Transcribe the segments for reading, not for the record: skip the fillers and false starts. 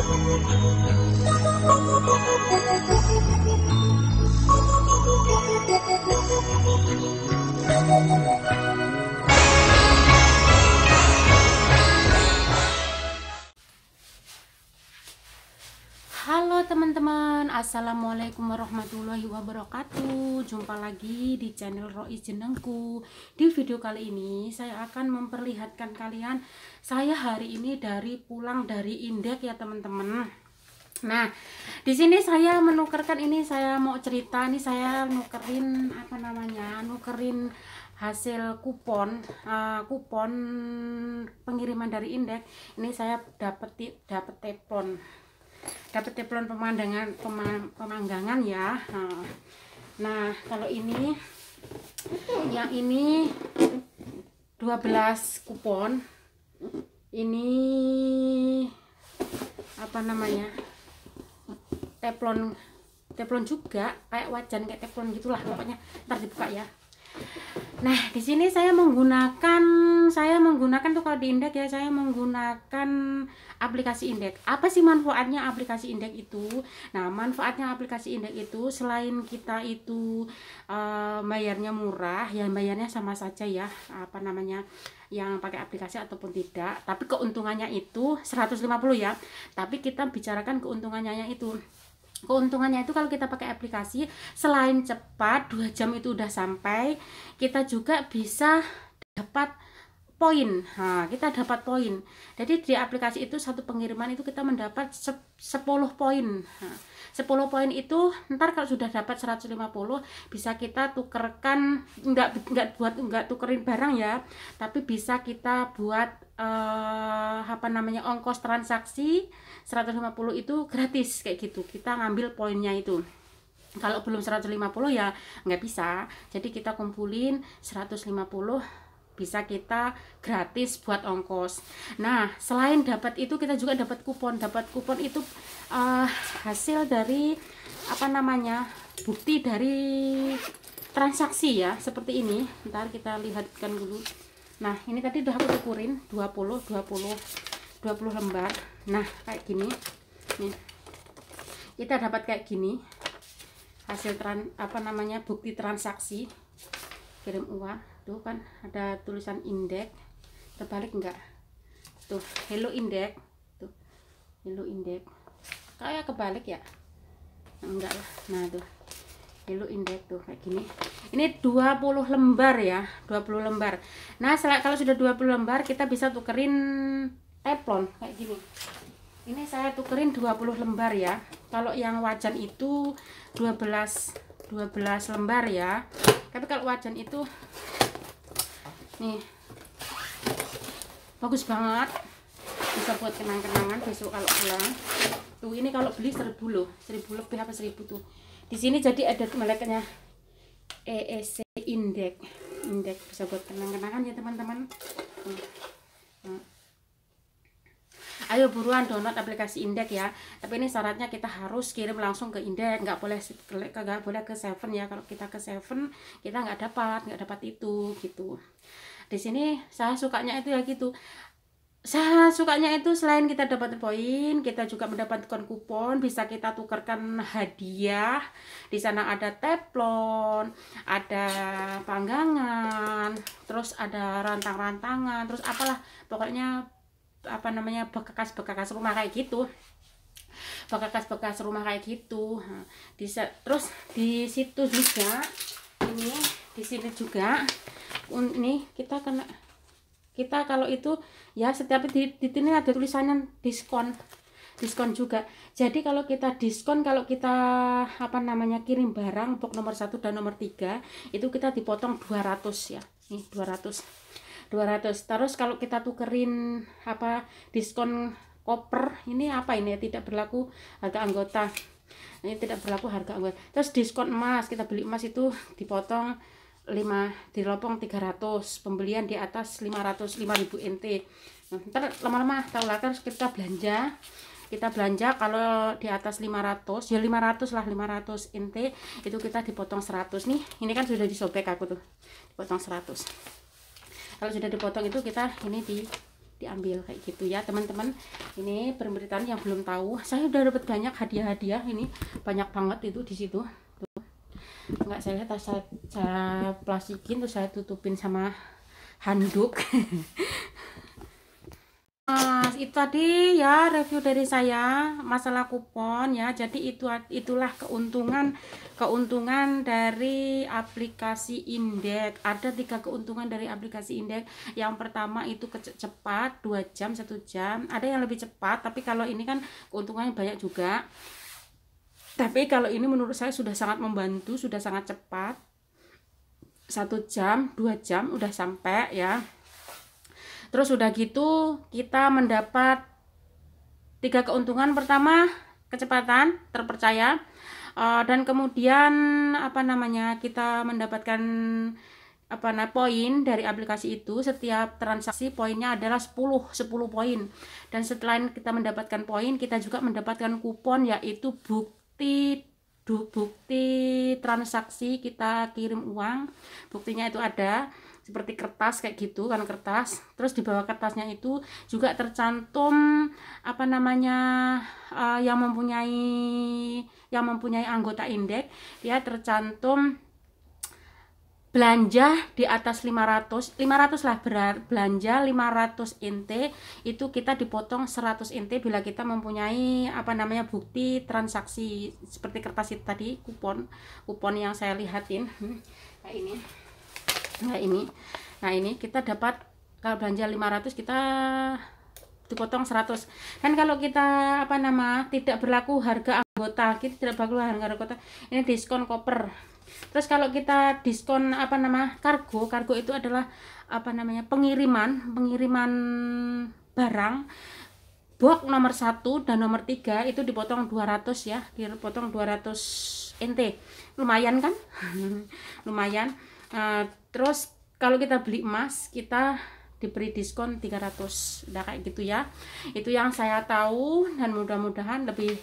Halo teman-teman, assalamualaikum warahmatullahi wabarakatuh. Jumpa lagi di channel Rois Jenengku. Di video kali ini saya akan memperlihatkan kalian saya hari ini pulang dari Indek ya teman-teman. Nah, di sini saya menukarkan, ini saya mau cerita nih, saya nukerin nukerin hasil kupon pengiriman dari Indek. Ini saya dapat teflon pemanggangan ya. Nah, kalau ini yang ini 12 kupon. Ini teflon juga, kayak wajan, kayak teflon gitulah pokoknya. Ntar dibuka ya. Nah, di sini saya menggunakan tuh kalau di Indek ya, saya menggunakan aplikasi Indek. Apa sih manfaatnya aplikasi Indek itu? Nah, manfaatnya aplikasi Indek itu selain kita itu bayarnya murah, ya bayarnya sama saja ya, yang pakai aplikasi ataupun tidak. Tapi keuntungannya itu 150 ya. Tapi kita bicarakan keuntungannya itu. Keuntungannya itu kalau kita pakai aplikasi, selain cepat 2 jam itu udah sampai, kita juga bisa dapat poin. Nah, kita dapat poin. Jadi di aplikasi itu satu pengiriman itu kita mendapat 10 poin. Nah, 10 poin itu ntar kalau sudah dapat 150 bisa kita tukerkan, enggak tukerin barang ya, tapi bisa kita buat ongkos transaksi 150 itu gratis kayak gitu. Kita ngambil poinnya itu. Kalau belum 150 ya nggak bisa. Jadi kita kumpulin 150 bisa kita gratis buat ongkos. Nah, selain dapat itu kita juga dapat kupon. Dapat kupon itu hasil dari bukti dari transaksi ya, seperti ini. Ntar kita lihatkan dulu. Nah, ini tadi udah aku tukurin 20 lembar. Nah, kayak gini. Nih. Kita dapat kayak gini. Hasil bukti transaksi kirim uang. Tuh kan ada tulisan Indek. Terbalik enggak? Tuh, Hello Indek. Tuh. Hello Indek. Kayak kebalik ya? Enggak lah. Nah, tuh. Hello Indek tuh kayak gini. Ini 20 lembar ya, 20 lembar. Nah, kalau sudah 20 lembar kita bisa tukerin teflon kayak gini. Ini saya tukerin 20 lembar ya. Kalau yang wajan itu 12 lembar ya. Tapi kalau wajan itu nih bagus banget. Bisa buat kenang-kenangan besok kalau pulang. Tuh, ini kalau beli 1000 loh. 1000 lebih apa 1000 tuh. Di sini jadi ada meleknya EEC Indek. Bisa buat kenang-kenangan ya teman-teman. Ayo buruan download aplikasi Indek ya. Tapi ini syaratnya kita harus kirim langsung ke Indek, nggak boleh ke Seven ya. Kalau kita ke Seven kita nggak dapat itu gitu. Di sini saya sukanya itu ya gitu. Saya sukanya itu selain kita dapat poin, kita juga mendapatkan kupon, bisa kita tukarkan hadiah. Di sana ada teflon, ada panggangan, terus ada rantang-rantangan, terus apalah pokoknya bekas-bekas rumah kayak gitu. Bekas-bekas rumah kayak gitu. Nah, terus di situ juga di sini juga ini kita kalau itu ya setiap di sini ada tulisannya diskon juga. Jadi kalau kita diskon, kalau kita kirim barang box nomor 1 dan nomor 3 itu kita dipotong 200 ya. Nih 200. Terus kalau kita tukerin diskon koper ini tidak berlaku harga anggota. Ini tidak berlaku harga anggota. Terus diskon emas, kita beli emas itu dipotong 300, pembelian di atas 5.000 NT. Ntar lama-lama tahu lah, terus kita belanja kalau di atas 500 ya 500 NT itu kita dipotong 100. Nih ini kan sudah disobek aku tuh, dipotong 100. Kalau sudah dipotong itu kita ini diambil kayak gitu ya teman-teman. Ini pemberitaan yang belum tahu, saya udah dapat banyak hadiah-hadiah, ini banyak banget itu di situ. Tuh. Enggak, saya lihat saya plastikin terus saya tutupin sama handuk. Itu tadi ya review dari saya masalah kupon ya. Jadi itulah keuntungan dari aplikasi Indek. Ada 3 keuntungan dari aplikasi Indek. Yang pertama itu cepat 2 jam 1 jam. Ada yang lebih cepat, tapi kalau ini kan keuntungannya banyak juga. Tapi kalau ini menurut saya sudah sangat membantu, sudah sangat cepat. 1 jam 2 jam udah sampai ya. Terus udah gitu kita mendapat 3 keuntungan. Pertama, kecepatan, terpercaya, dan kemudian kita mendapatkan poin dari aplikasi itu. Setiap transaksi poinnya adalah 10 poin. Dan setelah kita mendapatkan poin, kita juga mendapatkan kupon, yaitu bukti transaksi kita kirim uang. Buktinya itu ada seperti kertas kayak gitu kan, kertas. Terus di bawah kertasnya itu juga tercantum yang mempunyai anggota Indek, ya tercantum belanja di atas 500 lah, belanja 500 int itu kita dipotong 100 int bila kita mempunyai bukti transaksi seperti kertas itu tadi, kupon yang saya lihatin. Nah ini kita dapat, kalau belanja 500 kita dipotong 100. Dan kalau kita tidak berlaku harga anggota, kita tidak berlaku harga anggota, ini diskon koper. Terus kalau kita diskon kargo itu adalah pengiriman barang box nomor 1 dan nomor 3 itu dipotong 200 ya, dipotong 200 nt. Lumayan kan? Lumayan. Terus kalau kita beli emas kita diberi diskon 300. Udah kayak gitu ya. Itu yang saya tahu, dan mudah-mudahan lebih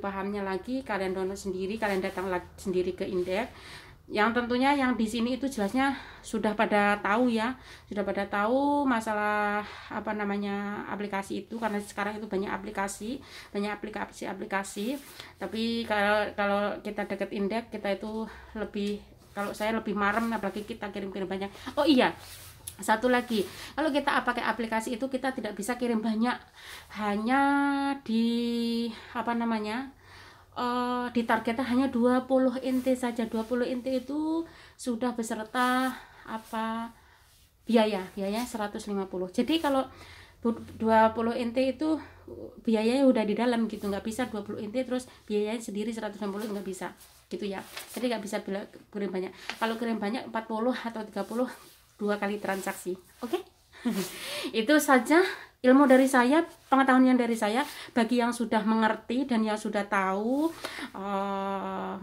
pahamnya lagi kalian download sendiri, kalian datang sendiri ke Indek. Yang tentunya yang di sini itu jelasnya sudah pada tahu ya, sudah pada tahu masalah aplikasi itu, karena sekarang itu banyak aplikasi. Tapi kalau kita deket Indek, kita itu kalau saya lebih marem, apalagi kita kirim-kirim banyak. Oh iya, satu lagi, kalau kita pakai aplikasi itu kita tidak bisa kirim banyak, hanya di targetnya hanya 20 int saja. 20 int itu sudah beserta biayanya 150. Jadi kalau 20 int itu biayanya udah di dalam gitu, nggak bisa 20 int terus biayanya sendiri 150, nggak bisa gitu ya. Jadi nggak bisa kirim banyak. Kalau kirim banyak 40 atau 30, 2 kali transaksi. Oke? Itu saja ilmu dari saya, pengetahuan yang dari saya. Bagi yang sudah mengerti dan yang sudah tahu,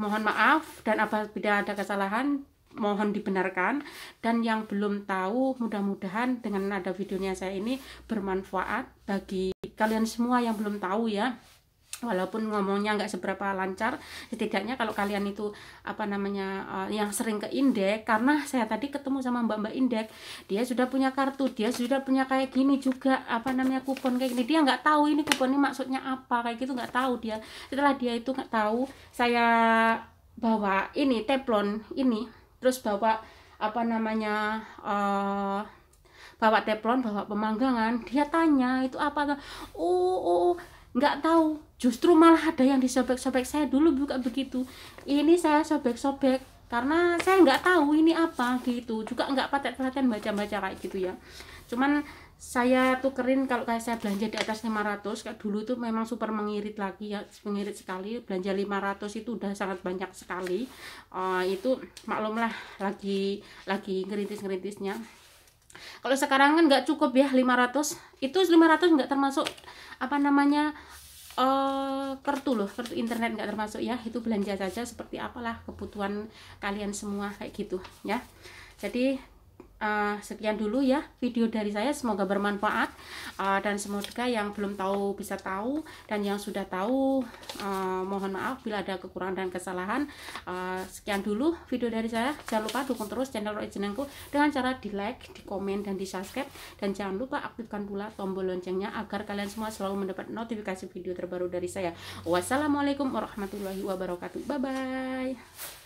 mohon maaf, dan apabila ada kesalahan mohon dibenarkan. Dan yang belum tahu, mudah-mudahan dengan ada videonya saya ini bermanfaat bagi kalian semua yang belum tahu ya. Walaupun ngomongnya nggak seberapa lancar, setidaknya kalau kalian itu yang sering ke Indek, karena saya tadi ketemu sama mbak Indek, dia sudah punya kartu, dia sudah punya kayak gini juga kupon kayak gini. Dia nggak tahu ini kupon ini maksudnya apa, kayak gitu nggak tahu dia. Setelah dia itu nggak tahu, saya bawa ini teflon ini, terus bawa bawa teflon, bawa pemanggangan, dia tanya itu apa. Nggak tahu, justru malah ada yang disobek-sobek. Saya dulu buka begitu, ini saya sobek-sobek karena saya nggak tahu ini apa gitu, juga nggak perhatian baca-baca kayak gitu ya. Cuman saya tukerin, kalau kayak saya belanja di atas 500, kayak dulu tuh memang super mengirit lagi ya, mengirit sekali. Belanja 500 itu udah sangat banyak sekali. Itu maklumlah lagi ngerintis-ngerintisnya. Kalau sekarang kan nggak cukup ya 500, itu 500 nggak termasuk kartu internet, nggak termasuk ya. Itu belanja saja seperti apalah kebutuhan kalian semua kayak gitu ya. Jadi sekian dulu ya video dari saya, semoga bermanfaat, dan semoga yang belum tahu bisa tahu, dan yang sudah tahu mohon maaf bila ada kekurangan dan kesalahan. Sekian dulu video dari saya, jangan lupa dukung terus channel Roy Jenengku dengan cara di like, di komen, dan di subscribe, dan jangan lupa aktifkan pula tombol loncengnya agar kalian semua selalu mendapat notifikasi video terbaru dari saya. Wassalamualaikum warahmatullahi wabarakatuh. Bye bye.